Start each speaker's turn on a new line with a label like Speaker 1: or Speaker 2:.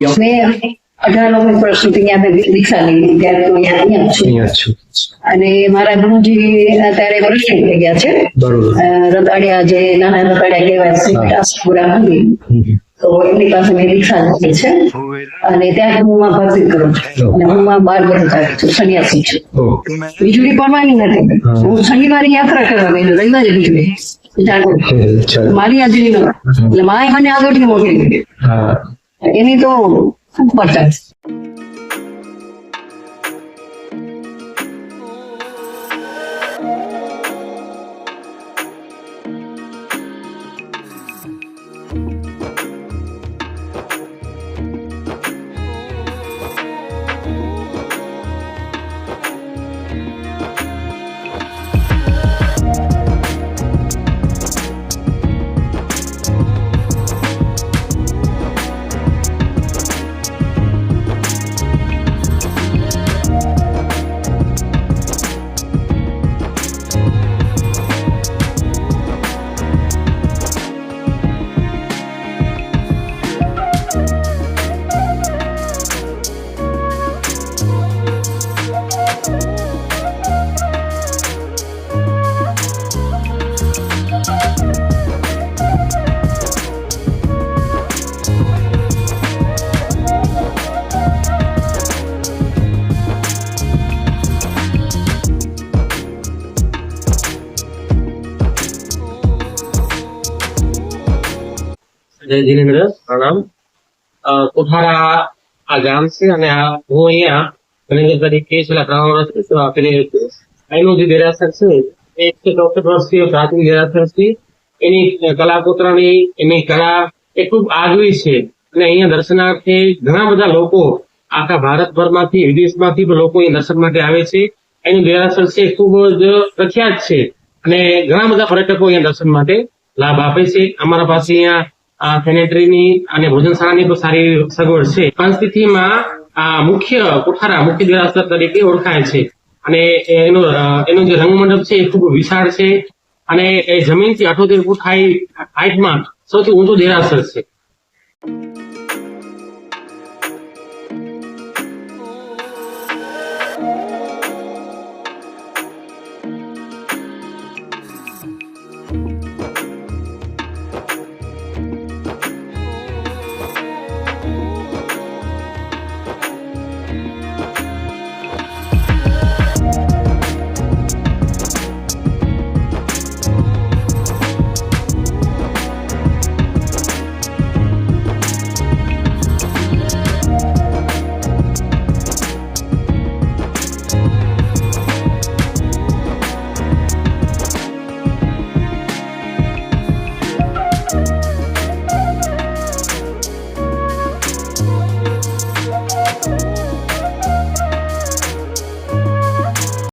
Speaker 1: મેં 18 વર્ષ સુધી ત્યાં મેં દીક્ષા લીધી, ત્યારે તો અહીંયા છું. અને મારા ગુરુજી અત્યારે વર્ષ થઈ ગયા છે. રતાડિયા, જે નાના રતાડિયા કહેવાય, આસપુરા મંદિર, તો એમની પાસે મેં દીક્ષા લીધી છે. અને ત્યાં હું ભક્તિ કરું છું. અને હું 12 વર્ષ છું, સંન્યાસી છું. વીજળી પડવાની નથી. હું શનિવારે યાત્રા કરવા ગઈ, રવિવારે વીજળી મારી હાજરી નો, એટલે માએ મને આગળથી મોકલી એની તો ખૂબ પચાસ.
Speaker 2: જય જીનેન્દ્ર, પ્રણામ. કોઠારા આ ગામ છે અને હું અહીંયા મેનેજર તરીકે છેલ્લા 3 વર્ષથી સેવા કરી રહ્યો છું. અહીંનું જે દેરાસર છે એ 164 વર્ષીય પ્રાચીન દેરાસર છે. એની કલાકોતરણી, એની કલા એ ખૂબ આગવી છે. અને અહીંયા દર્શનાર્થે ઘણા બધા લોકો આખા ભારતભરમાંથી, વિદેશમાંથી પણ લોકો અહીંયા દર્શન માટે આવે છે. એનું દેરાસર છે ખૂબ જ પ્રખ્યાત છે અને ઘણા બધા પર્યટકો અહીંયા દર્શન માટે લાભ આપે છે. અમારા પાસે અહીંયા સેનેટરીની અને ભોજનશાળાની પણ સારી સગવડ છે. પંચતિથિમાં આ કોઠારા મુખ્ય દેરાસર તરીકે ઓળખાય છે. અને એનો જે રંગમંડપ છે એ ખૂબ વિશાળ છે અને એ જમીનથી 78 ફૂટ હાઈટમાં સૌથી ઊંચું દેરાસર છે.